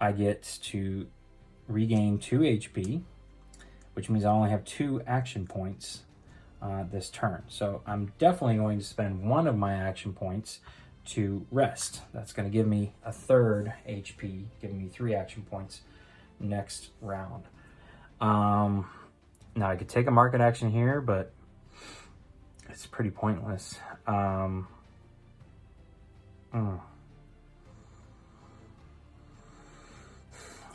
I get to regain 2 HP, which means I only have 2 action points this turn. So I'm definitely going to spend 1 of my action points to rest. That's going to give me a 3rd HP, giving me 3 action points next round. Now I could take a market action here, but it's pretty pointless. I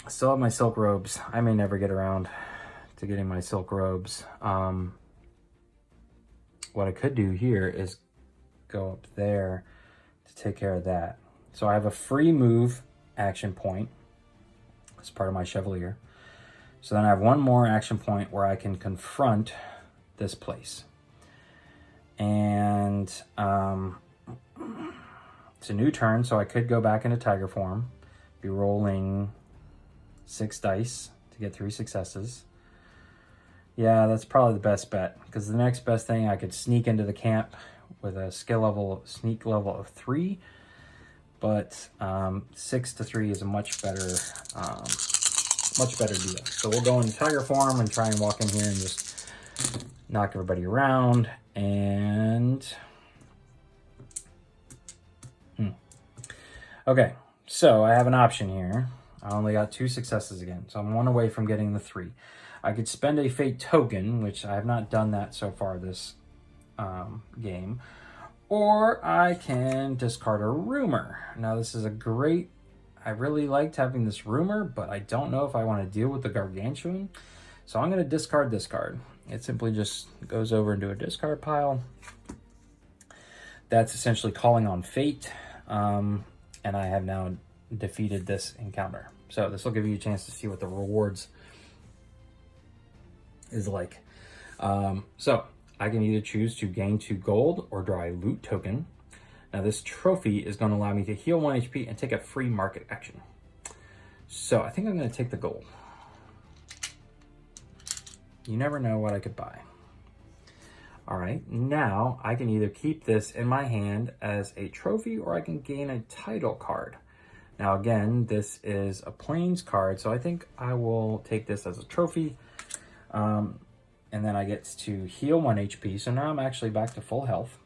still have my silk robes. I may never get around to getting my silk robes. What I could do here is go up there to take care of that. So I have a free move action point as part of my Chevalier. So then I have 1 more action point where I can confront this place. And it's a new turn, so I could go back into tiger form, be rolling 6 dice to get 3 successes. Yeah, that's probably the best bet, because the next best thing, I could sneak into the camp with a sneak level of 3, but 6 to 3 is a much better deal. So we'll go into tiger form and try and walk in here and just knock everybody around. And okay, so I have an option here. I only got 2 successes again, so I'm 1 away from getting the 3. I could spend a fate token, which I have not done that so far this game, or I can discard a rumor. Now this is a great, I really liked having this rumor, but I don't know if I want to deal with the gargantuan, so I'm going to discard this card. It simply just goes over into a discard pile. That's essentially calling on fate, and I have now defeated this encounter. So this will give you a chance to see what the rewards is like. So I can either choose to gain 2 gold or draw a loot token. Now this trophy is going to allow me to heal 1 HP and take a free market action. So I think I'm going to take the gold. You never know what I could buy. All right, now I can either keep this in my hand as a trophy or I can gain a title card. Now again, this is a Plains card, so I think I will take this as a trophy. And then I get to heal 1 HP, so now I'm actually back to full health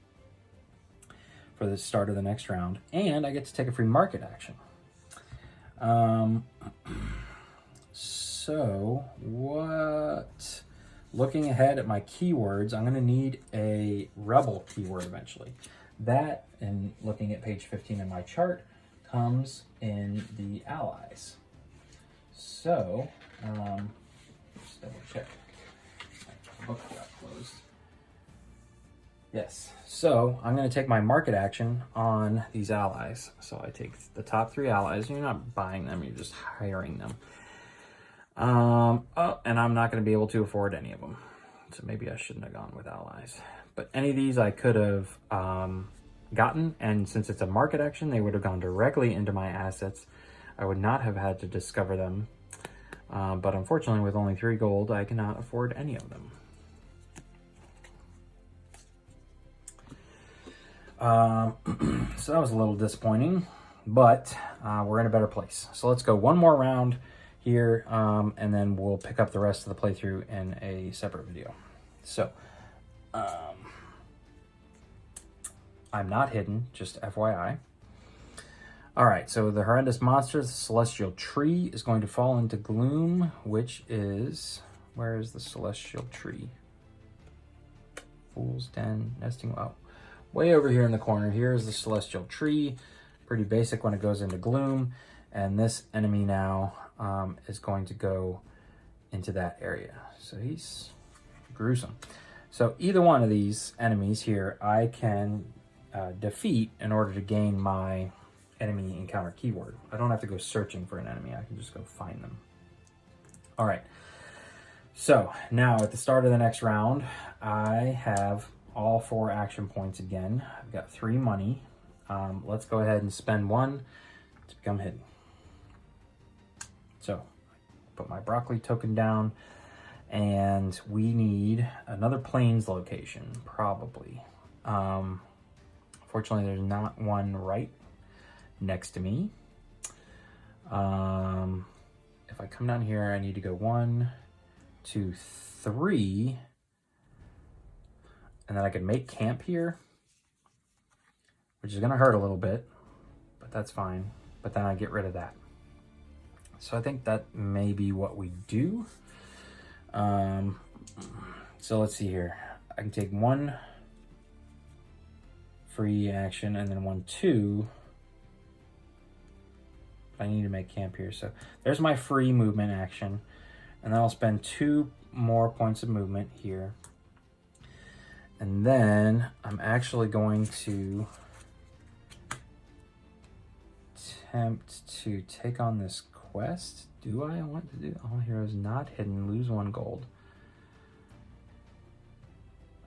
for the start of the next round, and I get to take a free market action. So what, looking ahead at my keywords, I'm going to need a rebel keyword eventually. That, and looking at page 15 in my chart, comes in the allies. So, just double check. My book got closed. Yes, so I'm going to take my market action on these allies. So I take the top 3 allies. You're not buying them, you're just hiring them. And I'm not going to be able to afford any of them. So maybe I shouldn't have gone with allies. But any of these I could have gotten, and since it's a market action, they would have gone directly into my assets. I would not have had to discover them. But unfortunately, with only 3 gold, I cannot afford any of them. So that was a little disappointing, but we're in a better place. So let's go 1 more round here, and then we'll pick up the rest of the playthrough in a separate video. So, I'm not hidden, just FYI. All right, so the horrendous monster, the celestial tree, is going to fall into gloom, which is, where is the celestial tree? Fool's Den, nesting, oh. Way over here in the corner, here is the celestial tree. Pretty basic when it goes into gloom. And this enemy now is going to go into that area. So he's gruesome. So either one of these enemies here, I can defeat in order to gain my enemy encounter keyword. I don't have to go searching for an enemy. I can just go find them. All right. So now at the start of the next round, I have all 4 action points again. I've got 3 money. Let's go ahead and spend 1 to become hidden. So put my broccoli token down, and we need another Plains location, probably. Fortunately, there's not one right next to me. If I come down here, I need to go 1, 2, 3. And then I can make camp here, which is going to hurt a little bit, but that's fine. But then I get rid of that. So I think that may be what we do. So let's see here. I can take 1 free action and then 1, 2. I need to make camp here. So there's my free movement action. And then I'll spend 2 more points of movement here. And then I'm actually going to attempt to take on this quest. Do I want to do all heroes not hidden, lose 1 gold?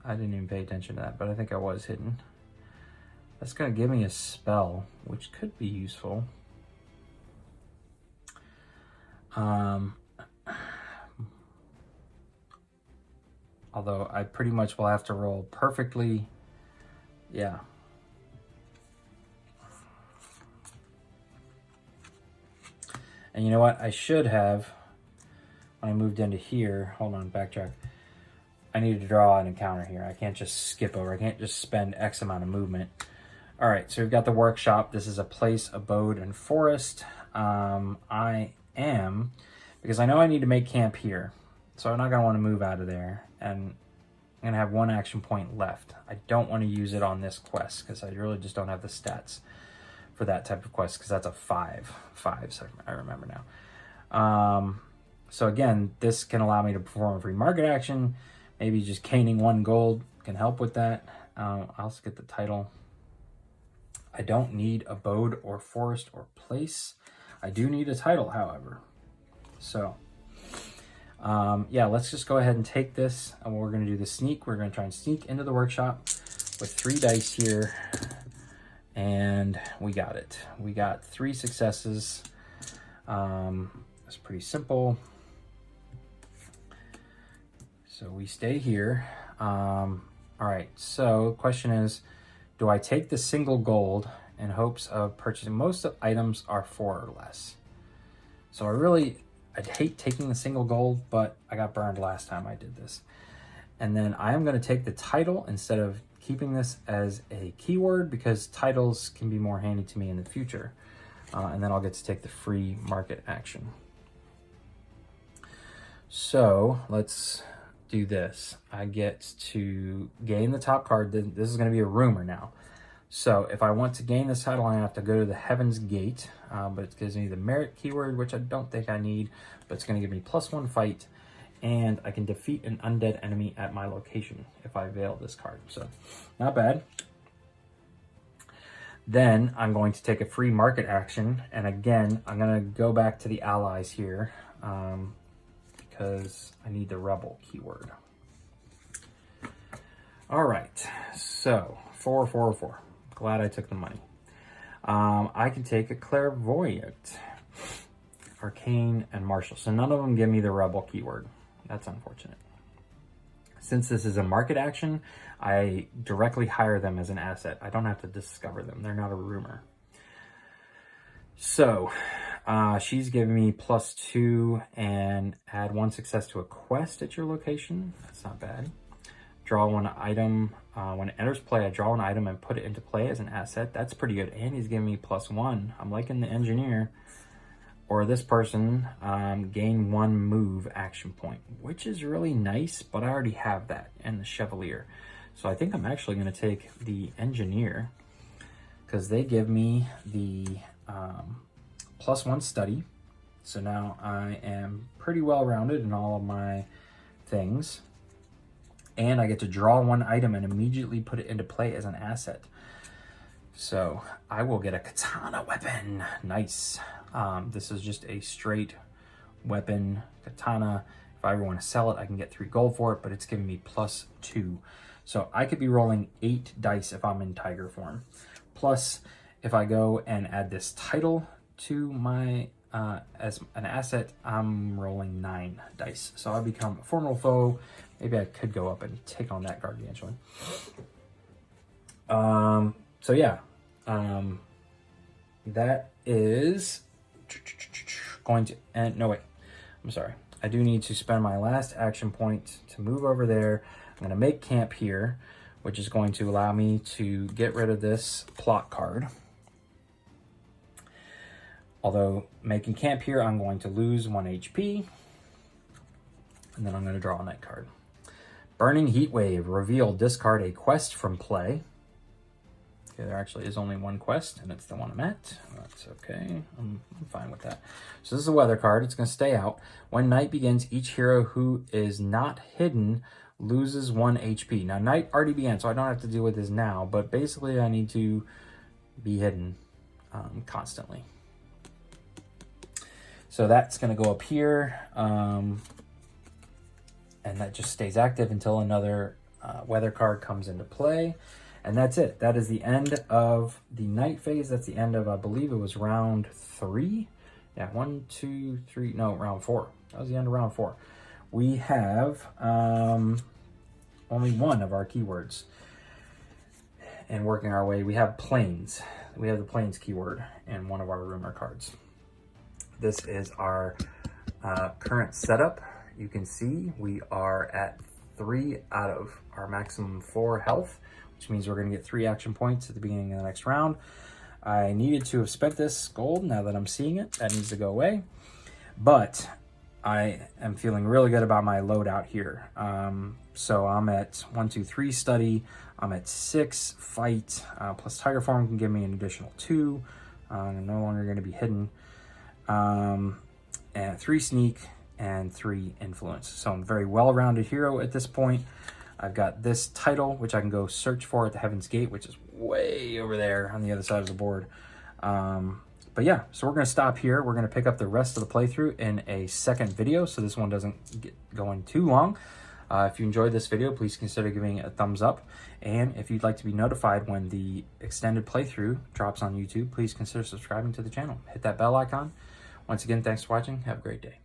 I didn't even pay attention to that, but I think I was hidden. That's going to give me a spell, which could be useful. Although I pretty much will have to roll perfectly. Yeah. And you know what? I should have, when I moved into here, hold on, backtrack. I need to draw an encounter here. I can't just skip over. I can't just spend X amount of movement. All right, so we've got the workshop. This is a place, abode, and forest. I am, because I know I need to make camp here. So I'm not going to want to move out of there. And I'm going to have one action point left. I don't want to use it on this quest because I really just don't have the stats for that type of quest because that's a 5. So I remember now. So again, this can allow me to perform a free market action. Maybe just gaining 1 gold can help with that. I'll also get the title. I don't need abode or forest or place. I do need a title, however. So, yeah, let's just go ahead and take this. And we're going to do the sneak. We're going to try and sneak into the workshop with 3 dice here. And we got it. We got 3 successes. It's pretty simple. So we stay here. All right, so the question is, do I take the single gold in hopes of purchasing? Most of items are 4 or less. So I'd hate taking the single gold, but I got burned last time I did this. And then I am going to take the title instead of keeping this as a keyword because titles can be more handy to me in the future. And then I'll get to take the free market action. So let's do this. I get to gain the top card. This is going to be a rumor now. So if I want to gain this title, I have to go to the Heaven's Gate, but it gives me the merit keyword, which I don't think I need, but it's going to give me +1 fight, and I can defeat an undead enemy at my location if I veil this card. So not bad. Then I'm going to take a free market action, and again, I'm going to go back to the allies here, because I need the rebel keyword. All right, so 4, 4, 4. Glad I took the money. I can take a clairvoyant, arcane, and martial. So none of them give me the rebel keyword. That's unfortunate. Since this is a market action, I directly hire them as an asset. I don't have to discover them. They're not a rumor. So she's giving me +2 and add 1 success to a quest at your location. That's not bad. Draw 1 item. When it enters play, I draw 1 item and put it into play as an asset. That's pretty good. And he's giving me +1. I'm liking the engineer. Or this person, gain 1 move action point, which is really nice, but I already have that, and the chevalier. So I think I'm actually going to take the engineer because they give me the +1 study. So now I am pretty well rounded in all of my things. And I get to draw 1 item and immediately put it into play as an asset. So I will get a katana weapon. Nice. This is just a straight weapon katana. If I ever want to sell it, I can get 3 gold for it, but it's giving me +2. So I could be rolling 8 dice if I'm in tiger form. Plus, if I go and add this title to my as an asset, I'm rolling 9 dice. So I become a formidable foe. Maybe I could go up and take on that gargantuan. So yeah, that is going to end. No, wait, I'm sorry. I do need to spend my last action point to move over there. I'm going to make camp here, which is going to allow me to get rid of this plot card. Although making camp here, I'm going to lose 1 HP. And then I'm going to draw a night card. Burning Heat Wave. Reveal, discard a quest from play. Okay, there actually is only 1 quest, and it's the one I'm at. That's okay. I'm fine with that. So this is a weather card. It's going to stay out. When night begins, each hero who is not hidden loses 1 HP. Now, night already began, so I don't have to deal with this now. But basically, I need to be hidden constantly. So that's going to go up here. And that just stays active until another weather card comes into play. And that's it. That is the end of the night phase. That's the end of, I believe it was round 3. Yeah, 1, 2, 3, no, round 4. That was the end of round 4. We have only one of our keywords. And working our way, we have planes. We have the planes keyword in one of our rumor cards. This is our current setup. You can see we are at 3 out of our maximum 4 health, which means we're going to get 3 action points at the beginning of the next round. I needed to have spent this gold. Now that I'm seeing it, that needs to go away. But I am feeling really good about my loadout here. So I'm at 1, 2, 3 study. I'm at 6 fight, plus Tiger Form can give me an additional 2. I'm no longer going to be hidden. And 3 sneak and 3 influence. So I'm a very well-rounded hero at this point. I've got this title, which I can go search for at the Heaven's Gate, which is way over there on the other side of the board. But yeah, so we're going to stop here. We're going to pick up the rest of the playthrough in a second video, so this one doesn't get going too long. If you enjoyed this video, please consider giving it a thumbs up. And if you'd like to be notified when the extended playthrough drops on YouTube, please consider subscribing to the channel. Hit that bell icon. Once again, thanks for watching. Have a great day.